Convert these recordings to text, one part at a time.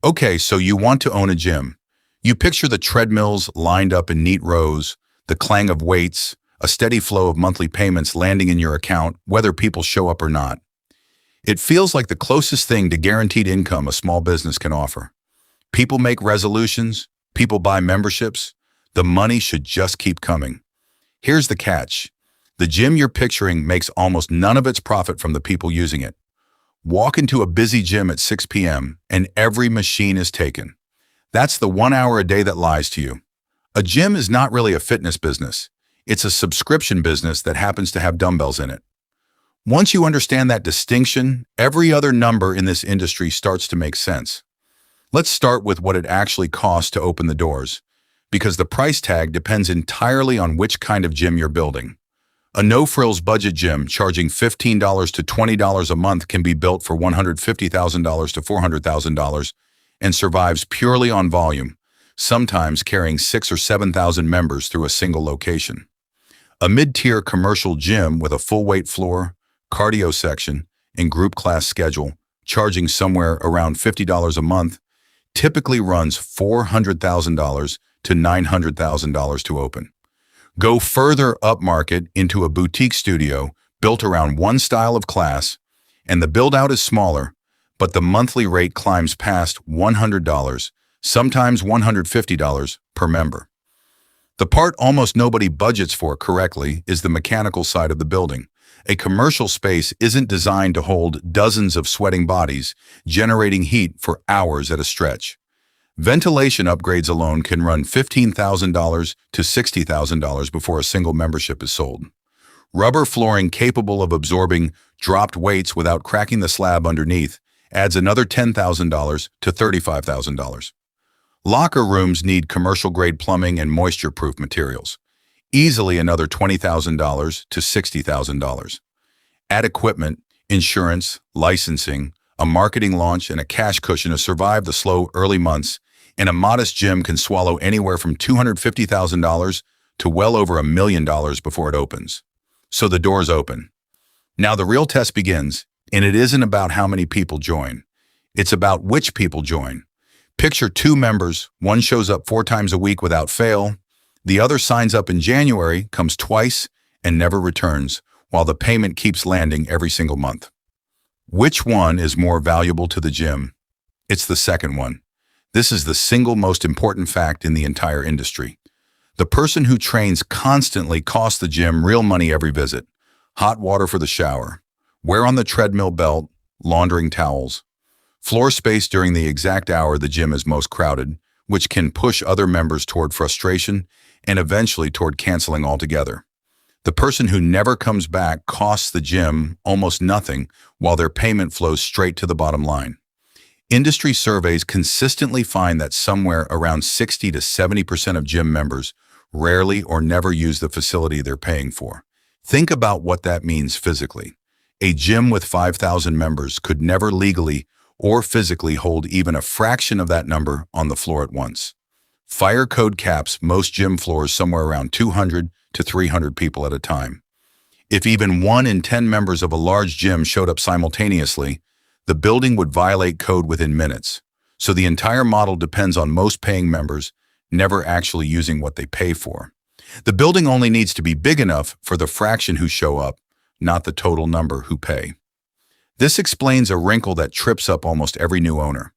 Okay, so you want to own a gym. You picture the treadmills lined up in neat rows, the clang of weights, a steady flow of monthly payments landing in your account, whether people show up or not. It feels like the closest thing to guaranteed income a small business can offer. People make resolutions, people buy memberships. The money should just keep coming. Here's the catch. The gym you're picturing makes almost none of its profit from the people using it. Walk into a busy gym at 6 p.m. and every machine is taken. That's the 1 hour a day that lies to you. A gym is not really a fitness business. It's a subscription business that happens to have dumbbells in it. Once you understand that distinction, every other number in this industry starts to make sense. Let's start with what it actually costs to open the doors, because the price tag depends entirely on which kind of gym you're building. A no-frills budget gym charging $15 to $20 a month can be built for $150,000 to $400,000 and survives purely on volume, sometimes carrying 6,000 or 7,000 members through a single location. A mid-tier commercial gym with a full-weight floor, cardio section, and group class schedule, charging somewhere around $50 a month, typically runs $400,000 to $900,000 to open. Go further upmarket into a boutique studio built around one style of class, and the build-out is smaller, but the monthly rate climbs past $100, sometimes $150 per member. The part almost nobody budgets for correctly is the mechanical side of the building. A commercial space isn't designed to hold dozens of sweating bodies, generating heat for hours at a stretch. Ventilation upgrades alone can run $15,000 to $60,000 before a single membership is sold. Rubber flooring capable of absorbing dropped weights without cracking the slab underneath adds another $10,000 to $35,000. Locker rooms need commercial-grade plumbing and moisture-proof materials, easily another $20,000 to $60,000. Add equipment, insurance, licensing, a marketing launch, and a cash cushion to survive the slow early months, and a modest gym can swallow anywhere from $250,000 to well over $1 million before it opens. So the doors open. Now the real test begins, and it isn't about how many people join. It's about which people join. Picture two members, one shows up 4 times a week without fail, the other signs up in January, comes twice, and never returns, while the payment keeps landing every single month. Which one is more valuable to the gym? It's the second one. This is the single most important fact in the entire industry. The person who trains constantly costs the gym real money every visit. Hot water for the shower, wear on the treadmill belt, laundering towels, floor space during the exact hour the gym is most crowded, which can push other members toward frustration and eventually toward canceling altogether. The person who never comes back costs the gym almost nothing while their payment flows straight to the bottom line. Industry surveys consistently find that somewhere around 60 to 70% of gym members rarely or never use the facility they're paying for. Think about what that means physically. A gym with 5,000 members could never legally or physically hold even a fraction of that number on the floor at once. Fire code caps most gym floors somewhere around 200 to 300 people at a time. If even 1 in 10 members of a large gym showed up simultaneously, the building would violate code within minutes. So the entire model depends on most paying members never actually using what they pay for. The building only needs to be big enough for the fraction who show up, not the total number who pay. This explains a wrinkle that trips up almost every new owner.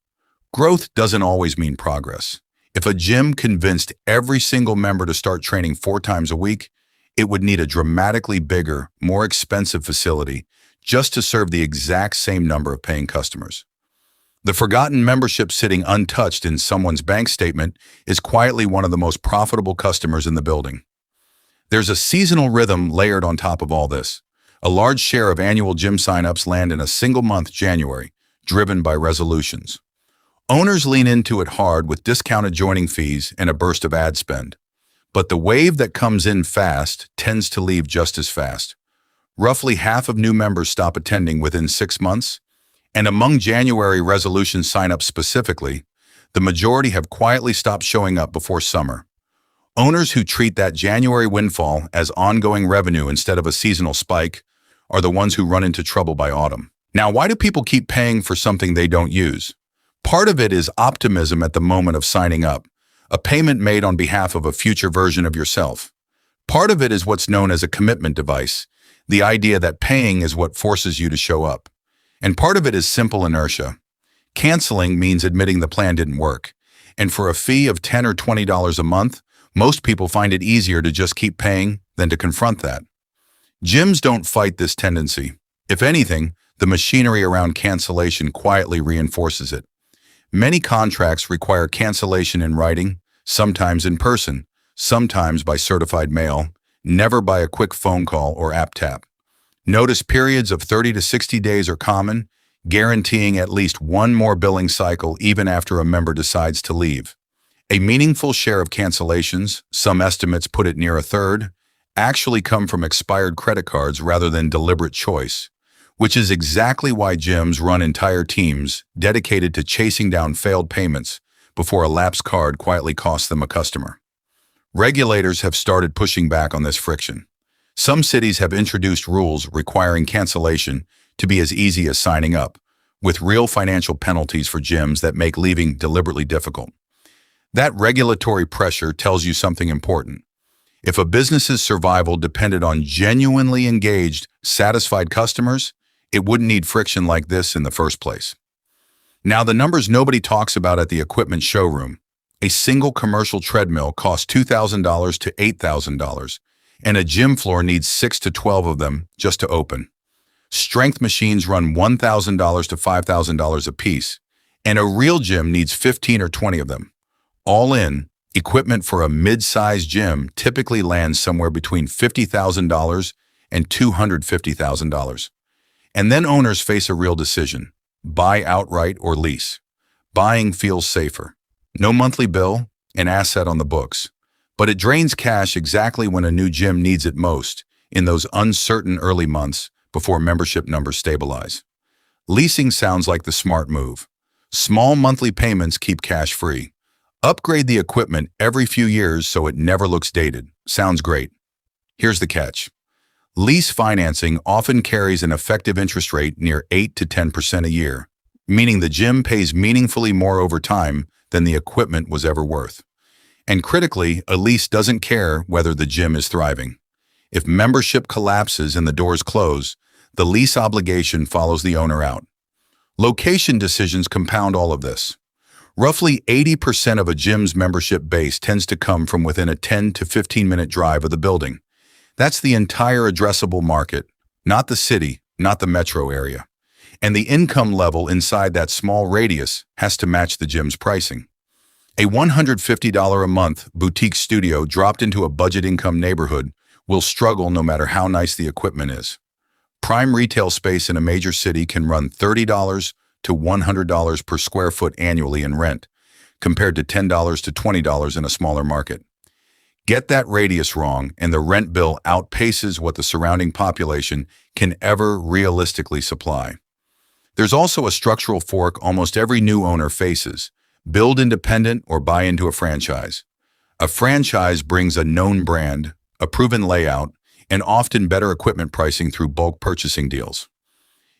Growth doesn't always mean progress. If a gym convinced every single member to start training 4 times a week, it would need a dramatically bigger, more expensive facility just to serve the exact same number of paying customers. The forgotten membership sitting untouched in someone's bank statement is quietly one of the most profitable customers in the building. There's a seasonal rhythm layered on top of all this. A large share of annual gym signups land in a single month, January, driven by resolutions. Owners lean into it hard with discounted joining fees and a burst of ad spend. But the wave that comes in fast tends to leave just as fast. Roughly half of new members stop attending within 6 months, and among January resolution signups specifically, the majority have quietly stopped showing up before summer. Owners who treat that January windfall as ongoing revenue instead of a seasonal spike are the ones who run into trouble by autumn. Now, why do people keep paying for something they don't use? Part of it is optimism at the moment of signing up, a payment made on behalf of a future version of yourself. Part of it is what's known as a commitment device, the idea that paying is what forces you to show up. And part of it is simple inertia. Canceling means admitting the plan didn't work. And for a fee of $10 or $20 a month, most people find it easier to just keep paying than to confront that. Gyms don't fight this tendency. If anything, the machinery around cancellation quietly reinforces it. Many contracts require cancellation in writing, sometimes in person, sometimes by certified mail, never by a quick phone call or app tap. Notice periods of 30 to 60 days are common, guaranteeing at least one more billing cycle even after a member decides to leave. A meaningful share of cancellations, some estimates put it near a third, actually come from expired credit cards rather than deliberate choice, which is exactly why gyms run entire teams dedicated to chasing down failed payments before a lapsed card quietly costs them a customer. Regulators have started pushing back on this friction. Some cities have introduced rules requiring cancellation to be as easy as signing up, with real financial penalties for gyms that make leaving deliberately difficult. That regulatory pressure tells you something important. If a business's survival depended on genuinely engaged, satisfied customers, it wouldn't need friction like this in the first place. Now, the numbers nobody talks about at the equipment showroom. A single commercial treadmill costs $2,000 to $8,000, and a gym floor needs 6 to 12 of them just to open. Strength machines run $1,000 to $5,000 a piece, and a real gym needs 15 or 20 of them. All in, equipment for a mid-sized gym typically lands somewhere between $50,000 and $250,000. And then owners face a real decision: buy outright or lease. Buying feels safer. No monthly bill, an asset on the books. But it drains cash exactly when a new gym needs it most, in those uncertain early months before membership numbers stabilize. Leasing sounds like the smart move. Small monthly payments keep cash free. Upgrade the equipment every few years so it never looks dated. Sounds great. Here's the catch. Lease financing often carries an effective interest rate near 8 to 10% a year, meaning the gym pays meaningfully more over time than the equipment was ever worth. And critically, a lease doesn't care whether the gym is thriving. If membership collapses and the doors close, the lease obligation follows the owner out. Location decisions compound all of this. Roughly 80% of a gym's membership base tends to come from within a 10 to 15-minute drive of the building. That's the entire addressable market, not the city, not the metro area. And the income level inside that small radius has to match the gym's pricing. A $150 a month boutique studio dropped into a budget income neighborhood will struggle no matter how nice the equipment is. Prime retail space in a major city can run $30 to $100 per square foot annually in rent, compared to $10 to $20 in a smaller market. Get that radius wrong, and the rent bill outpaces what the surrounding population can ever realistically supply. There's also a structural fork almost every new owner faces: build independent or buy into a franchise. A franchise brings a known brand, a proven layout, and often better equipment pricing through bulk purchasing deals.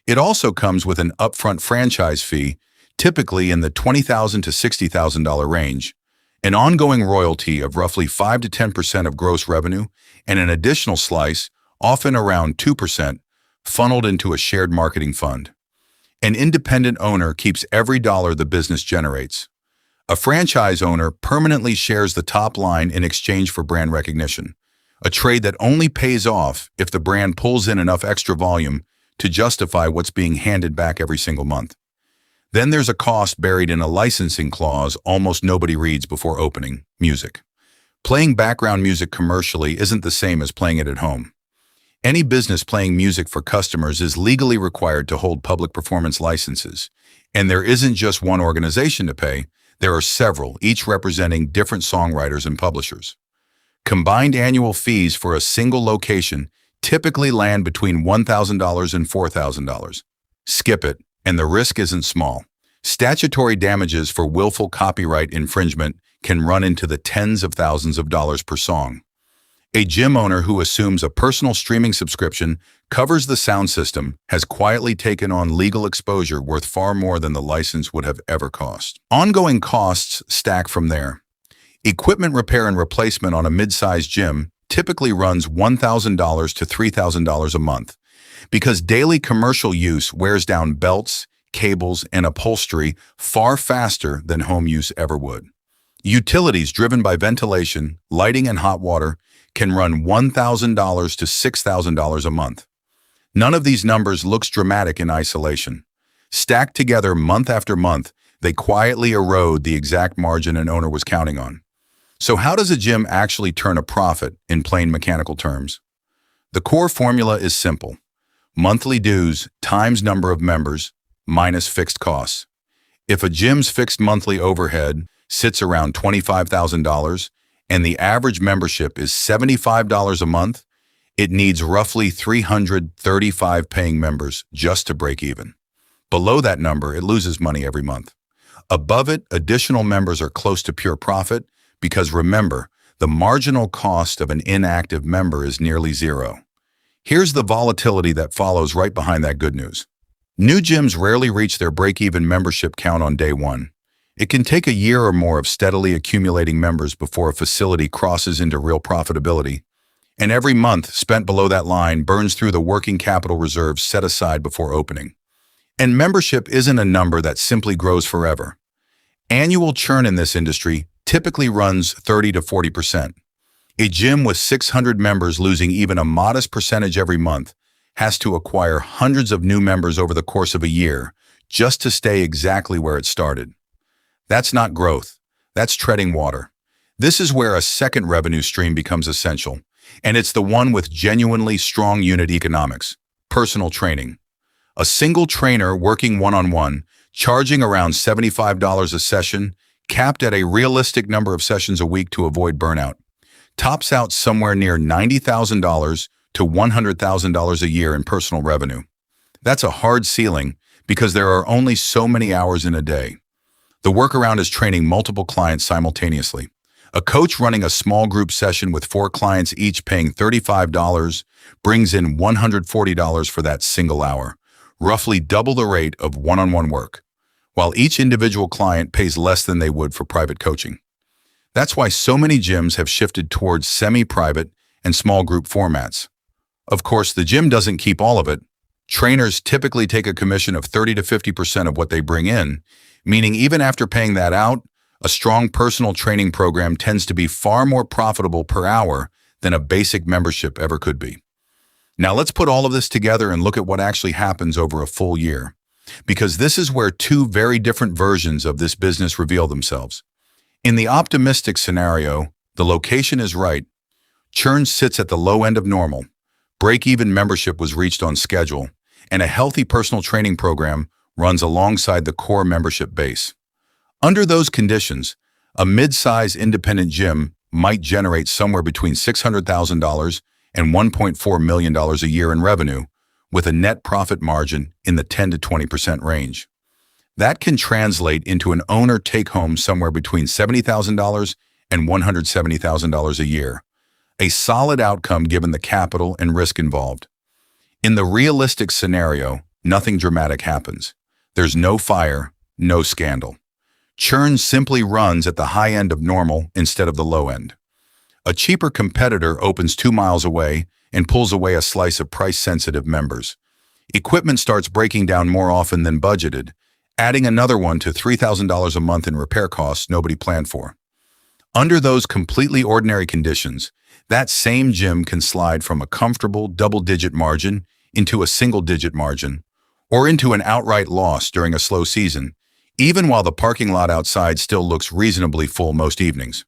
It also comes with an upfront franchise fee, typically in the $20,000 to $60,000 range, an ongoing royalty of roughly 5 to 10% of gross revenue, and an additional slice, often around 2%, funneled into a shared marketing fund. An independent owner keeps every dollar the business generates. A franchise owner permanently shares the top line in exchange for brand recognition, a trade that only pays off if the brand pulls in enough extra volume to justify what's being handed back every single month. Then there's a cost buried in a licensing clause almost nobody reads before opening: music. Playing background music commercially isn't the same as playing it at home. Any business playing music for customers is legally required to hold public performance licenses. And there isn't just one organization to pay, there are several, each representing different songwriters and publishers. Combined annual fees for a single location typically land between $1,000 and $4,000. Skip it, and the risk isn't small. Statutory damages for willful copyright infringement can run into the tens of thousands of dollars per song. A gym owner who assumes a personal streaming subscription covers the sound system has quietly taken on legal exposure worth far more than the license would have ever cost. Ongoing costs stack from there. Equipment repair and replacement on a mid-sized gym typically runs $1,000 to $3,000 a month because daily commercial use wears down belts, cables, and upholstery far faster than home use ever would. Utilities driven by ventilation, lighting, and hot water can run $1,000 to $6,000 a month. None of these numbers looks dramatic in isolation. Stacked together month after month, they quietly erode the exact margin an owner was counting on. So how does a gym actually turn a profit in plain mechanical terms? The core formula is simple. Monthly dues times number of members minus fixed costs. If a gym's fixed monthly overhead sits around $25,000 and the average membership is $75 a month, it needs roughly 335 paying members just to break even. Below that number, it loses money every month. Above it, additional members are close to pure profit because remember, the marginal cost of an inactive member is nearly zero. Here's the volatility that follows right behind that good news. New gyms rarely reach their break-even membership count on day one. It can take a year or more of steadily accumulating members before a facility crosses into real profitability, and every month spent below that line burns through the working capital reserves set aside before opening. And membership isn't a number that simply grows forever. Annual churn in this industry typically runs 30 to 40%. A gym with 600 members losing even a modest percentage every month has to acquire hundreds of new members over the course of a year just to stay exactly where it started. That's not growth. That's treading water. This is where a second revenue stream becomes essential, and it's the one with genuinely strong unit economics: personal training. A single trainer working one-on-one, charging around $75 a session, capped at a realistic number of sessions a week to avoid burnout, tops out somewhere near $90,000 to $100,000 a year in personal revenue. That's a hard ceiling because there are only so many hours in a day. The workaround is training multiple clients simultaneously. A coach running a small group session with 4 clients each paying $35 brings in $140 for that single hour, roughly double the rate of one-on-one work, while each individual client pays less than they would for private coaching. That's why so many gyms have shifted towards semi-private and small group formats. Of course, the gym doesn't keep all of it. Trainers typically take a commission of 30 to 50% of what they bring in, meaning even after paying that out, a strong personal training program tends to be far more profitable per hour than a basic membership ever could be. Now let's put all of this together and look at what actually happens over a full year, because this is where two very different versions of this business reveal themselves. In the optimistic scenario, the location is right, churn sits at the low end of normal, break-even membership was reached on schedule, and a healthy personal training program runs alongside the core membership base. Under those conditions, a mid-size independent gym might generate somewhere between $600,000 and $1.4 million a year in revenue, with a net profit margin in the 10 to 20% range. That can translate into an owner take-home somewhere between $70,000 and $170,000 a year, a solid outcome given the capital and risk involved. In the realistic scenario, nothing dramatic happens. There's no fire, no scandal. Churn simply runs at the high end of normal instead of the low end. A cheaper competitor opens 2 miles away and pulls away a slice of price-sensitive members. Equipment starts breaking down more often than budgeted, adding another one to $3,000 a month in repair costs nobody planned for. Under those completely ordinary conditions, that same gym can slide from a comfortable double-digit margin into a single-digit margin, or into an outright loss during a slow season, even while the parking lot outside still looks reasonably full most evenings.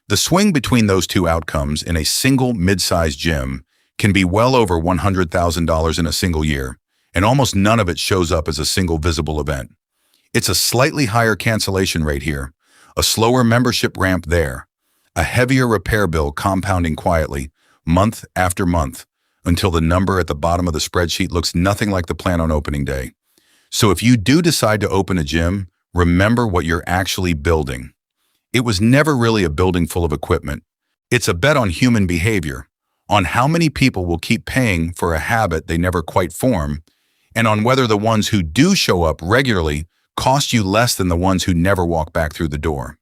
The swing between those two outcomes in a single mid-sized gym can be well over $100,000 in a single year, and almost none of it shows up as a single visible event. It's a slightly higher cancellation rate here, a slower membership ramp there, a heavier repair bill compounding quietly, month after month, until the number at the bottom of the spreadsheet looks nothing like the plan on opening day. So if you do decide to open a gym, remember what you're actually building. It was never really a building full of equipment. It's a bet on human behavior, on how many people will keep paying for a habit they never quite form, and on whether the ones who do show up regularly cost you less than the ones who never walk back through the door.